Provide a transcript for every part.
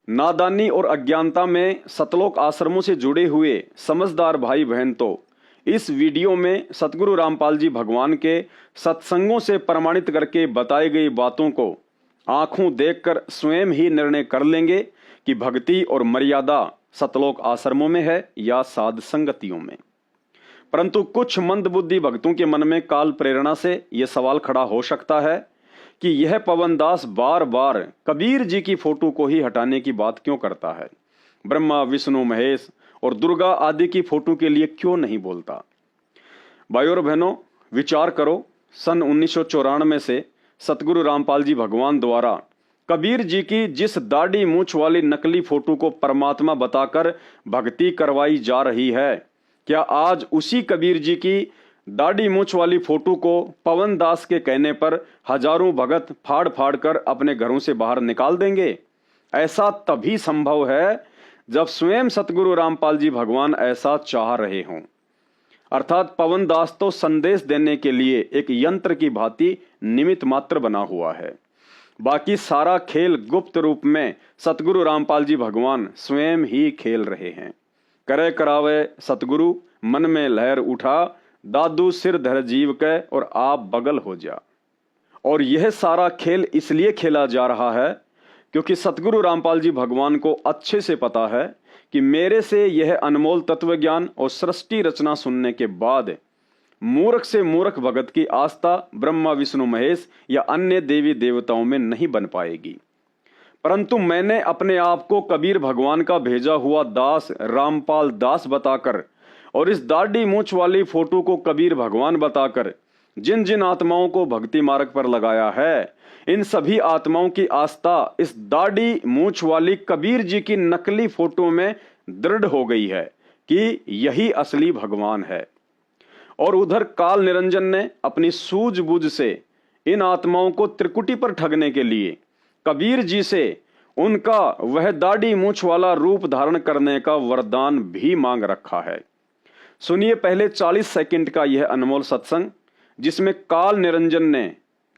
नादानी और अज्ञानता में सतलोक आश्रमों से जुड़े हुए समझदार भाई बहन तो इस वीडियो में सतगुरु रामपाल जी भगवान के सत्संगों से प्रमाणित करके बताई गई बातों को आंखों देखकर स्वयं ही निर्णय कर लेंगे कि भक्ति और मर्यादा सतलोक आश्रमों में है या साध संगतियों में। परंतु कुछ मंदबुद्धि भक्तों के मन में काल प्रेरणा से यह सवाल खड़ा हो सकता है कि यह पवन दास बार बार कबीर जी की फोटो को ही हटाने की बात क्यों करता है, ब्रह्मा विष्णु महेश और दुर्गा आदि की फोटो के लिए क्यों नहीं बोलता। भाइयों और बहनों, विचार करो, सन 1994 से सतगुरु रामपाल जी भगवान द्वारा कबीर जी की जिस दाढ़ी मूछ वाली नकली फोटो को परमात्मा बताकर भक्ति करवाई जा रही है, क्या आज उसी कबीर जी की दाढ़ी मूछ वाली फोटो को पवन दास के कहने पर हजारों भगत फाड़ फाड़ कर अपने घरों से बाहर निकाल देंगे? ऐसा तभी संभव है जब स्वयं सतगुरु रामपाल जी भगवान ऐसा चाह रहे हों। अर्थात पवन दास तो संदेश देने के लिए एक यंत्र की भांति निमित्त मात्र बना हुआ है, बाकी सारा खेल गुप्त रूप में सतगुरु रामपाल जी भगवान स्वयं ही खेल रहे हैं। करे करावे सतगुरु, मन में लहर उठा, दादू सिर धर जीव के और आप बगल हो जा। और यह सारा खेल इसलिए खेला जा रहा है क्योंकि सतगुरु रामपाल जी भगवान को अच्छे से पता है कि मेरे से यह अनमोल तत्व ज्ञान और सृष्टि रचना सुनने के बाद मूर्ख से मूर्ख भगत की आस्था ब्रह्मा विष्णु महेश या अन्य देवी देवताओं में नहीं बन पाएगी। परंतु मैंने अपने आप को कबीर भगवान का भेजा हुआ दास रामपाल दास बताकर और इस दाढ़ी मूछ वाली फोटो को कबीर भगवान बताकर जिन जिन आत्माओं को भक्ति मार्ग पर लगाया है, इन सभी आत्माओं की आस्था इस दाढ़ी मूछ वाली कबीर जी की नकली फोटो में दृढ़ हो गई है कि यही असली भगवान है। और उधर काल निरंजन ने अपनी सूझबूझ से इन आत्माओं को त्रिकुटी पर ठगने के लिए कबीर जी से उनका वह दाढ़ी मूछ वाला रूप धारण करने का वरदान भी मांग रखा है। सुनिए पहले 40 सेकंड का यह अनमोल सत्संग, जिसमें काल निरंजन ने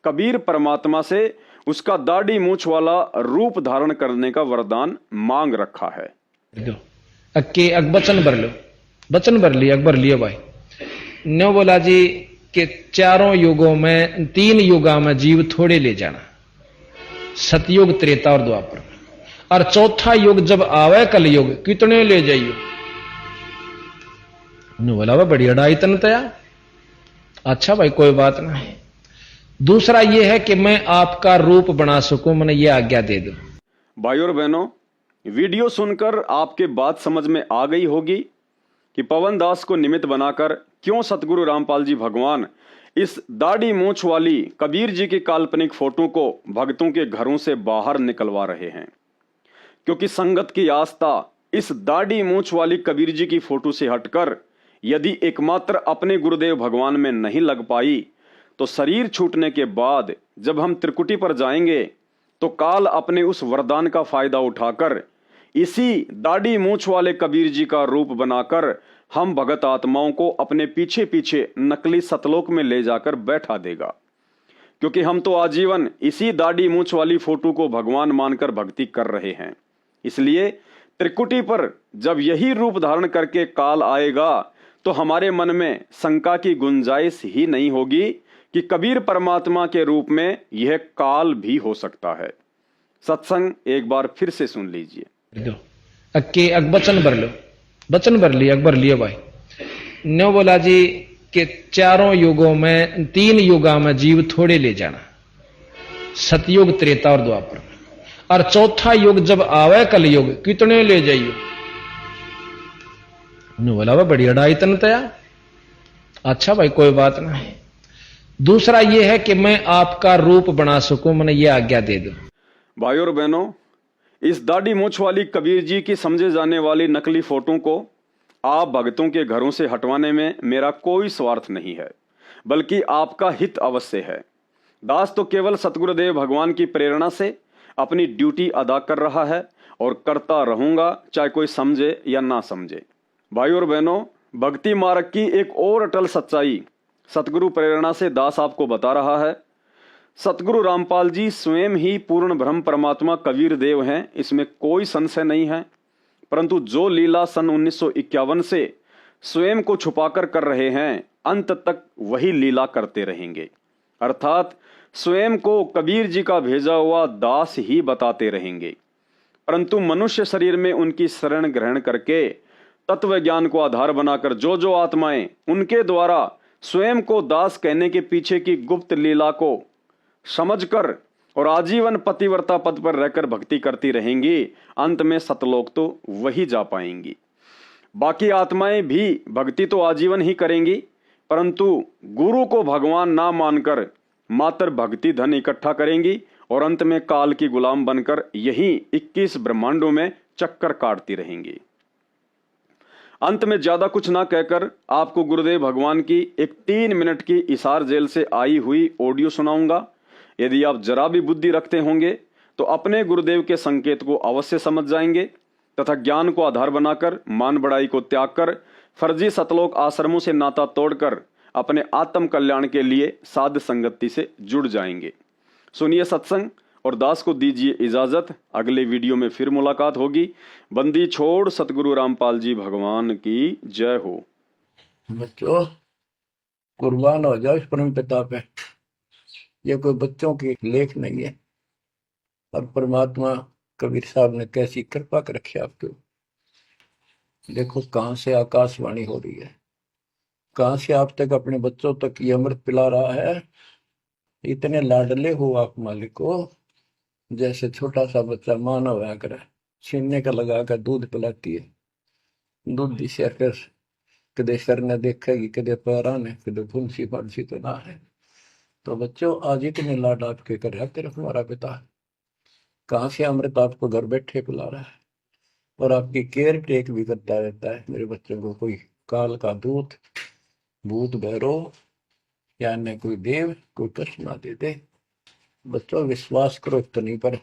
कबीर परमात्मा से उसका दाढ़ी मूछ वाला रूप धारण करने का वरदान मांग रखा है। वचन भर लो, वचन भर लिया, अकबर लिया भाई। न्यो बोला जी के चारों युगों में 3 युगा में जीव थोड़े ले जाना, सतयुग त्रेता और द्वापर, और चौथा युग जब आवे कलयुग कितने ले जाइयो। बोला वह बड़ी अड़ाई तन तया। अच्छा भाई कोई बात नहीं। दूसरा यह है कि मैं आपका रूप बना सकूं, मैंने ये आज्ञा दे दो। भाइयों और बहनों, वीडियो सुनकर आपके बात समझ में आ गई होगी कि पवन दास को निमित्त बनाकर क्यों सतगुरु रामपाल जी भगवान इस दाढ़ी मूछ वाली कबीर जी की काल्पनिक फोटो को भक्तों के घरों से बाहर निकलवा रहे हैं। क्योंकि संगत की आस्था इस दाढ़ी मूछ वाली कबीर जी की फोटो से हटकर यदि एकमात्र अपने गुरुदेव भगवान में नहीं लग पाई, तो शरीर छूटने के बाद जब हम त्रिकुटी पर जाएंगे तो काल अपने उस वरदान का फायदा उठाकर इसी दाढ़ी मूछ वाले कबीर जी का रूप बनाकर हम भगत आत्माओं को अपने पीछे पीछे नकली सतलोक में ले जाकर बैठा देगा। क्योंकि हम तो आजीवन इसी दाढ़ी मूछ वाली फोटो को भगवान मानकर भक्ति कर रहे हैं। इसलिए त्रिकुटी पर जब यही रूप धारण करके काल आएगा तो हमारे मन में शंका की गुंजाइश ही नहीं होगी कि कबीर परमात्मा के रूप में यह काल भी हो सकता है। सत्संग एक बार फिर से सुन लीजिए। वचन भर लो, वचन भर लिया, अकबर लिया भाई। न्यो बोला जी के चारों युगों में 3 युगा में जीव थोड़े ले जाना, सतयुग त्रेता और द्वापर, और चौथा युग जब आवे कलयुग कितने ले जाइयो। बोला वह बड़ी अड़ाई तन तया। अच्छा भाई कोई बात नहीं। दूसरा यह है कि मैं आपका रूप बना सकूं, मैंने ये आज्ञा दे दो। भाइयों और बहनों, इस दाढ़ी मूछ वाली कबीर जी की समझे जाने वाली नकली फोटो को आप भक्तों के घरों से हटवाने में मेरा कोई स्वार्थ नहीं है, बल्कि आपका हित अवश्य है। दास तो केवल सतगुरुदेव भगवान की प्रेरणा से अपनी ड्यूटी अदा कर रहा है और करता रहूंगा, चाहे कोई समझे या ना समझे। भाइयों और बहनों, भक्ति मार्ग की एक और अटल सच्चाई सतगुरु प्रेरणा से दास आपको बता रहा है। सतगुरु रामपाल जी स्वयं ही पूर्ण ब्रह्म परमात्मा कबीर देव हैं, इसमें कोई संशय नहीं है। परंतु जो लीला सन 1951 से स्वयं को छुपाकर कर रहे हैं, अंत तक वही लीला करते रहेंगे। अर्थात स्वयं को कबीर जी का भेजा हुआ दास ही बताते रहेंगे। परंतु मनुष्य शरीर में उनकी शरण ग्रहण करके तत्व ज्ञान को आधार बनाकर जो जो आत्माएं उनके द्वारा स्वयं को दास कहने के पीछे की गुप्त लीला को समझकर और आजीवन पतिव्रता पद पर रहकर भक्ति करती रहेंगी, अंत में सतलोक तो वही जा पाएंगी। बाकी आत्माएं भी भक्ति तो आजीवन ही करेंगी, परंतु गुरु को भगवान ना मानकर मात्र भक्ति धन इकट्ठा करेंगी और अंत में काल की गुलाम बनकर यही 21 ब्रह्मांडों में चक्कर काटती रहेंगी। अंत में ज्यादा कुछ ना कहकर आपको गुरुदेव भगवान की एक 3 मिनट की इसार जेल से आई हुई ऑडियो सुनाऊंगा। यदि आप जरा भी बुद्धि रखते होंगे तो अपने गुरुदेव के संकेत को अवश्य समझ जाएंगे तथा ज्ञान को आधार बनाकर मान बढ़ाई को त्याग कर फर्जी सतलोक आश्रमों से नाता तोड़कर अपने आत्म कल्याण के लिए साध संगति से जुड़ जाएंगे। सुनिए सत्संग और दास को दीजिए इजाजत। अगले वीडियो में फिर मुलाकात होगी। बंदी छोड़ सतगुरु रामपाल जी भगवान की जय हो। बच्चों कुर्बान हो जाओ इस परम पिता पे। ये कोई बच्चों की लेख नहीं है। और परमात्मा कबीर साहब ने कैसी कृपा कर रखी आपके। देखो कहां से आकाशवाणी हो रही है, कहां से आप तक अपने बच्चों तक ये अमृत पिला रहा है। इतने लाडले हो आप मालिक को, जैसे छोटा सा बच्चा माना हुआ कर छीनने का लगा कर दूध पिलाती है। दूध दिशा कर कदे सर ने देखेगी, कदे पैरा ने, कदे फुंसी फांसी तो ना है। तो बच्चों आज इतने लाड आपके कर रहा तेरा हमारा पिता। कहां से अमृत आपको घर बैठे पिला रहा है और आपकी केयर टेक भी करता रहता है। मेरे बच्चों को कोई काल का दूत भूत भैरव या अन्य कोई देव कोई कष्ट ना दे दे। बच्चों विश्वास करो इतनी पर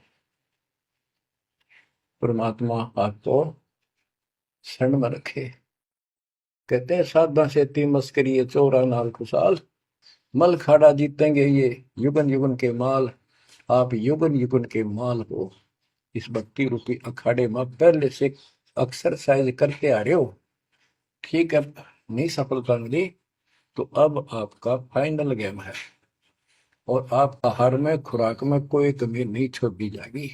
परमात्मा आपको शरण में रखे। कहते हैं साधा से ती मस्करी चोरा नाल खुशाल, मल खाड़ा जीतेंगे ये युगन युगन के माल। आप युगन युगन के माल हो। इस भक्ति रूपी अखाड़े में पहले से एक्सरसाइज करते आ रहे हो, ठीक है। नहीं सफलता मिली तो अब आपका फाइनल गेम है और आप आहार में खुराक में कोई कमी नहीं छोड़ी जाएगी।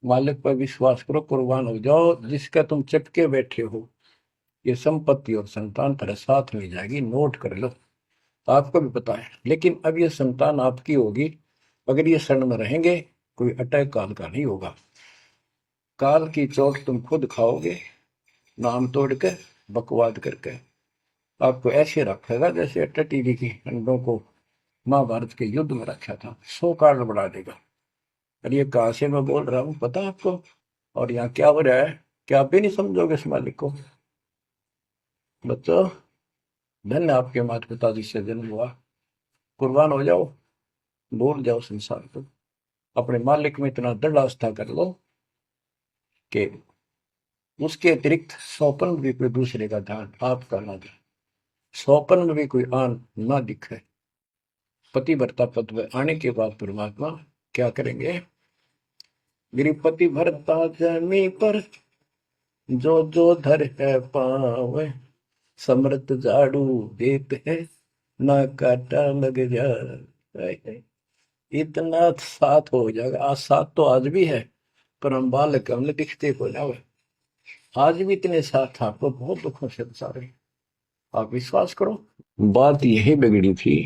मालिक पर विश्वास करो, कुर्बान हो जाओ। जिसका तुम चटके बैठे हो ये संपत्ति और संतान तेरे साथ मिल जाएगी। नोट कर लो, आपको भी पता है। लेकिन अब ये संतान आपकी होगी अगर ये शरण में रहेंगे। कोई अटैक काल का नहीं होगा। काल की चोट तुम खुद खाओगे, नाम तोड़ के बकवाद करके। आपको ऐसे रखेगा जैसे टीवी की अंडों को महाभारत के युद्ध में रखा था। 100 कार्ड बढ़ा देगा। और ये कहां से मैं बोल रहा हूं पता आपको, और यहाँ क्या हो रहा है क्या आप भी नहीं समझोगे इस मालिक को। बच्चों धन्य आपके माता पिता जिससे जन्म हुआ। कुर्बान हो जाओ, भूल जाओ संसार को। अपने मालिक में इतना दृढ़ आस्था कर लो कि उसके अतिरिक्त सौपन में भी कोई दूसरे का ध्यान आपका ना दे, सौपन में भी कोई आन ना दिखे। पतिव्रता पद में आने के बाद परमात्मा क्या करेंगे। गिरिपति भरता जमी पर जो जो धर है पावे, समृत झाड़ू देते है ना काटा लग जाए। इतना साथ हो जाएगा। आज साथ तो आज भी है पर हम बालक हमने दिखते को जाओ। आज भी इतने साथ आपको बहुत दुखों से बचा रहे। आप विश्वास करो। बात यही बिगड़ी थी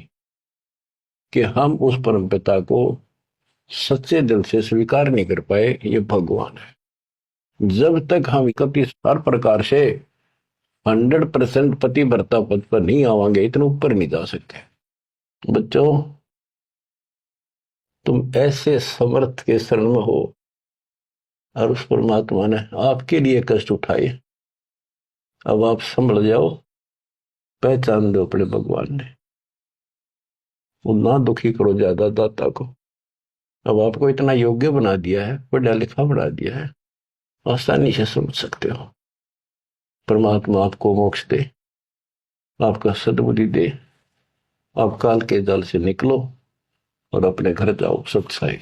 कि हम उस परम पिता को सच्चे दिल से स्वीकार नहीं कर पाए। ये भगवान है। जब तक हम किसी हर प्रकार से 100% पतिव्रता पद पर नहीं आवांगे, इतने ऊपर नहीं जा सकते। बच्चों तुम ऐसे समर्थ के शरण में हो और उस परमात्मा ने आपके लिए कष्ट उठाए। अब आप संभल जाओ, पहचान दो अपने भगवान ने। वो ना दुखी करो ज्यादा दाता को। अब आपको इतना योग्य बना दिया है, पढ़ा लिखा बना दिया है, आसानी से समझ सकते हो। परमात्मा आपको मोक्ष दे, आपका सद्बुद्धि दे। आप काल के जाल से निकलो, और अपने घर जाओ सत्साई।